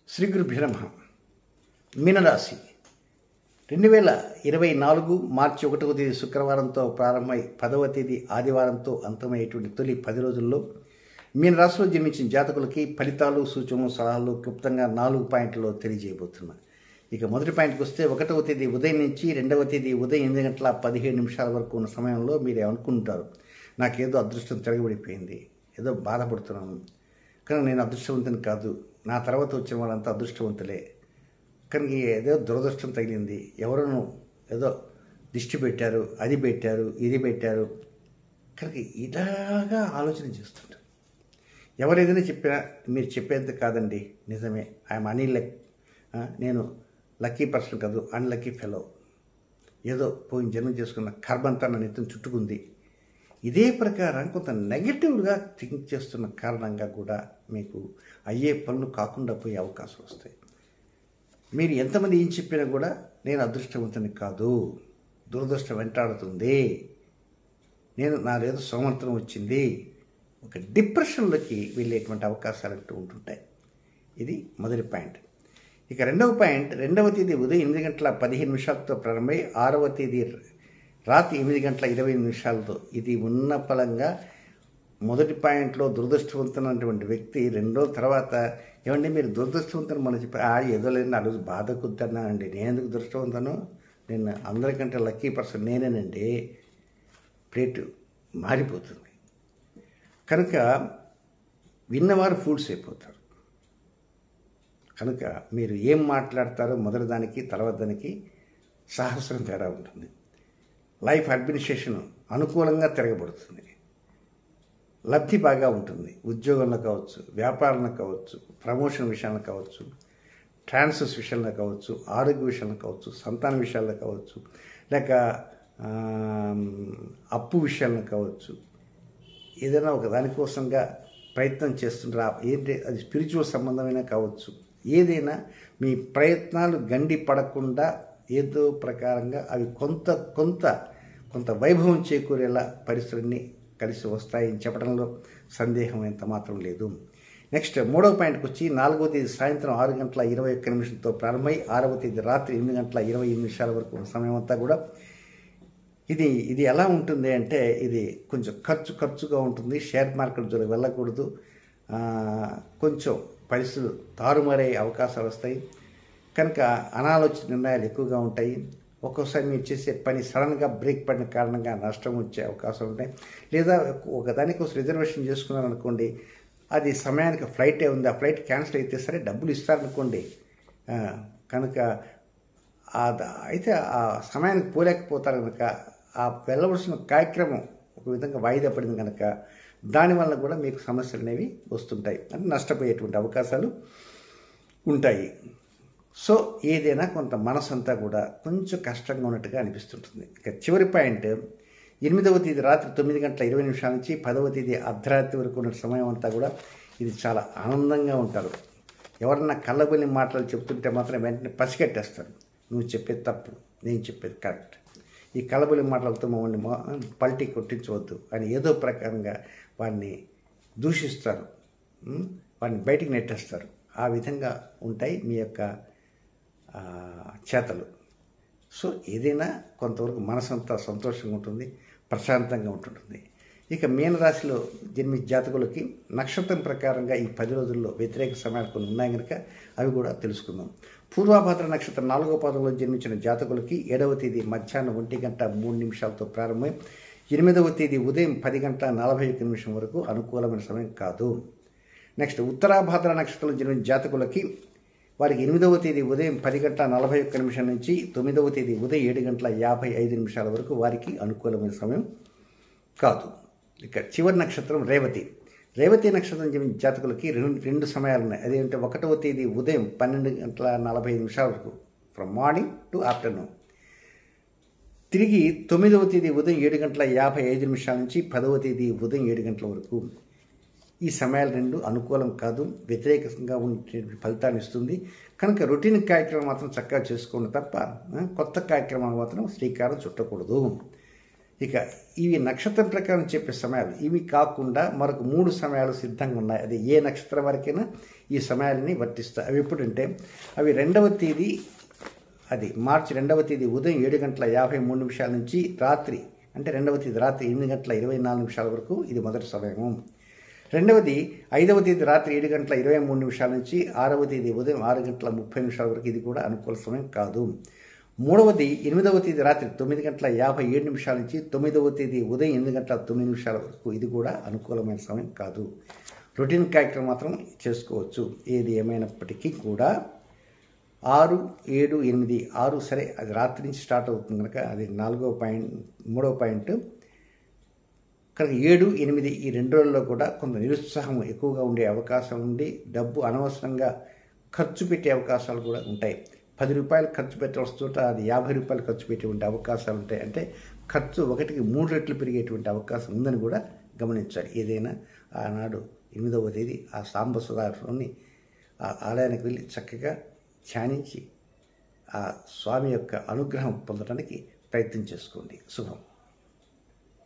శ్రీ గురుభ్యో నమః. మీనరాశి 2024 మార్చి 1వ తేదీ శుక్రవారంతో ప్రారంభమై 10వ తేదీ ఆదివారంతో అంతమయ్యేటువంటి తొలి 10 రోజుల్లో మీనరాశిలో జన్మించిన జాతకులకి ఫలితాలు, సూచనలు, సలహాలు క్లుప్తంగా 4 పాయింట్లలో తెలియజేయబోతున్నాను. ఇక మొదటి పాయింట్కి వస్తే 1వ తేదీ ఉదయం నుంచి 2వ తేదీ ఉదయం 8 గంటల 17 నిమిషాల వరకు ఉన్న సమయంలో మీరు అనుకుంటారు, నాకేదో అదృష్టం తిరగబడిపోయింది, ఏదో బాధపడుతున్నాను, కానీ నేను అదృష్టవంతుని కాదు, నా తర్వాత వచ్చిన వాళ్ళంతా అదృష్టవంతులే, కానీ ఏదో దురదృష్టం తగిలింది, ఎవరను ఏదో దిష్టి పెట్టారు, అది పెట్టారు, ఇది పెట్టారు, కనుక ఇలాగా ఆలోచన చేస్తుంటారు. ఎవరు ఏదైనా చెప్పినా మీరు చెప్పేంత కాదండి, నిజమే, ఐఎమ్ నేను లక్కీ పర్సన్ కాదు, అన్లక్కీ ఫెలో, ఏదో పోయిన జన్మ చేసుకున్న కర్మంతా నా నెత్తిని చుట్టుకుంది, ఇదే ప్రకారం కొంత నెగటివ్గా థింక్ చేస్తున్న కారణంగా కూడా మీకు అయ్యే పనులు కాకుండా పోయే అవకాశం వస్తాయి. మీరు ఎంతమంది ఏం చెప్పినా కూడా నేను అదృష్టవంతుని కాదు, దురదృష్టం వెంటాడుతుంది, నాదేదో సోమర్థనం వచ్చింది, ఒక డిప్రెషన్లోకి వెళ్ళేటువంటి అవకాశాలు అంటూ ఉంటుంటాయి. ఇది మొదటి పాయింట్. ఇక రెండవ పాయింట్, 2వ తేదీ ఉదయం 8 గంటల 15 నిమిషాలతో ప్రారంభమై 6వ తేదీ రాత్రి 8 గంటల 25 నిమిషాలతో, ఇది ఉన్న ఫలంగా మొదటి పాయింట్లో దురదృష్టవంతున్నటువంటి వ్యక్తి 2 రోజుల తర్వాత, ఏమండి మీరు దురదృష్టవంతుని మనం చెప్పి ఏదో లేదు, ఆ రోజు బాధ కుద్దన్నానండి, నేను ఎందుకు దురదృష్టవంతను, నేను అందరికంటే లక్కీ పర్సన్ నేనేనండి, ప్లేటు మారిపోతుంది. కనుక విన్నవారు ఫూడ్స్ అయిపోతారు. కనుక మీరు ఏం మాట్లాడతారో మొదటి దానికి తర్వాత దానికి సహస్రం తేడా ఉంటుంది. లైఫ్ అడ్మినిస్ట్రేషన్ అనుకూలంగా తిరగబడుతుంది, లబ్ధి బాగా ఉంటుంది, ఉద్యోగంలో కావచ్చు, వ్యాపారంలో కావచ్చు, ప్రమోషన్ విషయంలో కావచ్చు, ట్రాన్స్ఫర్స్ విషయంలో కావచ్చు, ఆరోగ్య విషయంలో కావచ్చు, సంతాన విషయాల్లో కావచ్చు, లేక అప్పు విషయంలో కావచ్చు, ఏదైనా ఒక దానికోసంగా ప్రయత్నం చేస్తుంటారా, ఏంటి అది స్పిరిచువల్ సంబంధమైనా కావచ్చు, ఏదైనా మీ ప్రయత్నాలు గండి పడకుండా ఏదో ప్రకారంగా అవి కొంత వైభవం చేకూరేలా పరిస్థితులన్నీ కలిసి వస్తాయని చెప్పడంలో సందేహం ఎంత మాత్రం లేదు. నెక్స్ట్ 3వ పాయింట్కి వచ్చి 4వ తేదీ సాయంత్రం 6 గంటల 21 నిమిషంతో ప్రారంభమై 6వ తేదీ రాత్రి 8 గంటల 28 నిమిషాల వరకు ఉన్న సమయం అంతా కూడా ఇది ఎలా ఉంటుంది అంటే, ఇది కొంచెం ఖర్చుగా ఉంటుంది. షేర్ మార్కెట్ జోలికి వెళ్ళకూడదు, కొంచెం పరిస్థితులు తారుమారయ్యే అవకాశాలు వస్తాయి. కనుక అనాలోచిత నిర్ణయాలు ఎక్కువగా ఉంటాయి. ఒక్కోసారి మీరు చేసే పని సడన్గా బ్రేక్ పడిన కారణంగా నష్టం వచ్చే అవకాశాలు ఉంటాయి. లేదా ఒకదానికోసం రిజర్వేషన్ చేసుకున్నారనుకోండి, అది సమయానికి ఫ్లైటే ఉంది, ఆ ఫ్లైట్ క్యాన్సిల్ అయితే సరే డబ్బులు ఇస్తారనుకోండి, కనుక అయితే ఆ సమయానికి పోలేకపోతారు కనుక ఆ వెళ్ళవలసిన కార్యక్రమం ఒక విధంగా వాయిదా పడింది కనుక దానివల్ల కూడా మీకు సమస్యలు అనేవి వస్తుంటాయి, అంటే నష్టపోయేటువంటి అవకాశాలు ఉంటాయి. సో ఏదైనా కొంత మనసంతా కూడా కొంచెం కష్టంగా ఉన్నట్టుగా అనిపిస్తుంటుంది. ఇక చివరి పాయింట్, 8వ తేదీ రాత్రి 9 గంటల 20 నిమిషాల నుంచి 10వ తేదీ అర్ధరాత్రి వరకు ఉన్న సమయం అంతా కూడా ఇది చాలా ఆనందంగా ఉంటారు. ఎవరన్నా కళ్ళబొల్లి మాటలు చెప్తుంటే మాత్రం వెంటనే పసిగట్టేస్తారు, నువ్వు చెప్పేది తప్పు, నేను చెప్పేది కరెక్ట్, ఈ కళ్ళబొల్లి మాటలతో మమ్మల్ని పల్టీ కొట్టించవద్దు అని ఏదో ప్రకారంగా వాడిని దూషిస్తారు, వాడిని బయటికి నెట్టేస్తారు. ఆ విధంగా ఉంటాయి మీ యొక్క చేతలు. సో ఏదైనా కొంతవరకు మనసంతా సంతోషంగా ఉంటుంది, ప్రశాంతంగా ఉంటుంటుంది. ఇక మీనరాశిలో జన్మించే జాతకులకి నక్షత్రం ప్రకారంగా ఈ 10 రోజుల్లో వ్యతిరేక సమయాలు కొన్ని ఉన్నాయి కనుక అవి కూడా తెలుసుకుందాం. పూర్వాభాద్ర నక్షత్రం 4వ పాదంలో జన్మించిన జాతకులకి 7వ తేదీ మధ్యాహ్నం 1 గంట 3 నిమిషాలతో ప్రారంభమై 8వ తేదీ ఉదయం 10 గంటల 41 నిమిషం వరకు అనుకూలమైన సమయం కాదు. నెక్స్ట్ ఉత్తరాభాద్ర నక్షత్రంలో జన్మించిన జాతకులకి వారికి 8వ తేదీ ఉదయం 10 గంటల 41 నిమిషం నుంచి 9వ తేదీ ఉదయం 7 గంటల 55 నిమిషాల వరకు వారికి అనుకూలమైన సమయం కాదు. ఇక చివరి నక్షత్రం రేవతి నక్షత్రం జన్మించిన జాతకులకి రెండు సమయాలు ఉన్నాయి. అదేంటే 1వ తేదీ ఉదయం 12 గంటల 45 నిమిషాల వరకు, ఫ్రమ్ మార్నింగ్ టు ఆఫ్టర్నూన్, తిరిగి 9వ తేదీ ఉదయం 7 గంటల 55 నిమిషాల నుంచి 10వ తేదీ ఉదయం 7 గంటల వరకు. ఈ సమయాలు రెండు అనుకూలం కాదు, వ్యతిరేకంగా ఉండే ఫలితాన్ని ఇస్తుంది. కనుక రొటీన్ కార్యక్రమం మాత్రం చక్కగా చేసుకోండి తప్ప కొత్త కార్యక్రమాలు మాత్రం శ్రీకారం చుట్టకూడదు. ఇక ఇవి నక్షత్రం ప్రకారం చెప్పే సమయాలు. ఇవి కాకుండా మరొక 3 సమయాలు సిద్ధంగా ఉన్నాయి. అది ఏ నక్షత్రం వరకైనా ఈ సమయాలని వర్తిస్తాయి. అవి ఎప్పుడంటే అవి 2వ తేదీ, అది మార్చి 2వ తేదీ ఉదయం 7:53 నుంచి రాత్రి, అంటే 2వ తేదీ రాత్రి 8:24 వరకు ఇది మొదటి సమయము. రెండవది 5వ తేదీ రాత్రి 7:23 నుంచి 6వ తేదీ ఉదయం 6:30 వరకు ఇది కూడా అనుకూల సమయం కాదు. మూడవది 8వ తేదీ రాత్రి 9:57 నుంచి 9వ తేదీ ఉదయం 8:09 వరకు ఇది కూడా అనుకూలమైన సమయం కాదు. రొటీన్ కార్యక్రమం మాత్రం చేసుకోవచ్చు. ఏది ఏమైనప్పటికీ కూడా 6, 7, 8, 6 సరే, అది రాత్రి నుంచి స్టార్ట్ అవుతుంది కనుక అది 3వ పాయింట్ కనుక 7, 8 ఈ 2 రోజుల్లో కూడా కొంత నిరుత్సాహం ఎక్కువగా ఉండే అవకాశం ఉంది. డబ్బు అనవసరంగా ఖర్చు పెట్టే అవకాశాలు కూడా ఉంటాయి. 10 రూపాయలు ఖర్చు పెట్టవలసిన చోట అది 50 రూపాయలు ఖర్చు పెట్టేటువంటి అవకాశాలు ఉంటాయి. అంటే ఖర్చు 1కి 3 రెట్లు పెరిగేటువంటి అవకాశం ఉందని కూడా గమనించాలి. ఏదైనా ఆనాడు 8వ తేదీ ఆ సాంబ సదాశివుని ఆ ఆలయానికి వెళ్ళి చక్కగా ధ్యానించి ఆ స్వామి యొక్క అనుగ్రహం పొందడానికి ప్రయత్నం చేసుకోండి. శుభం.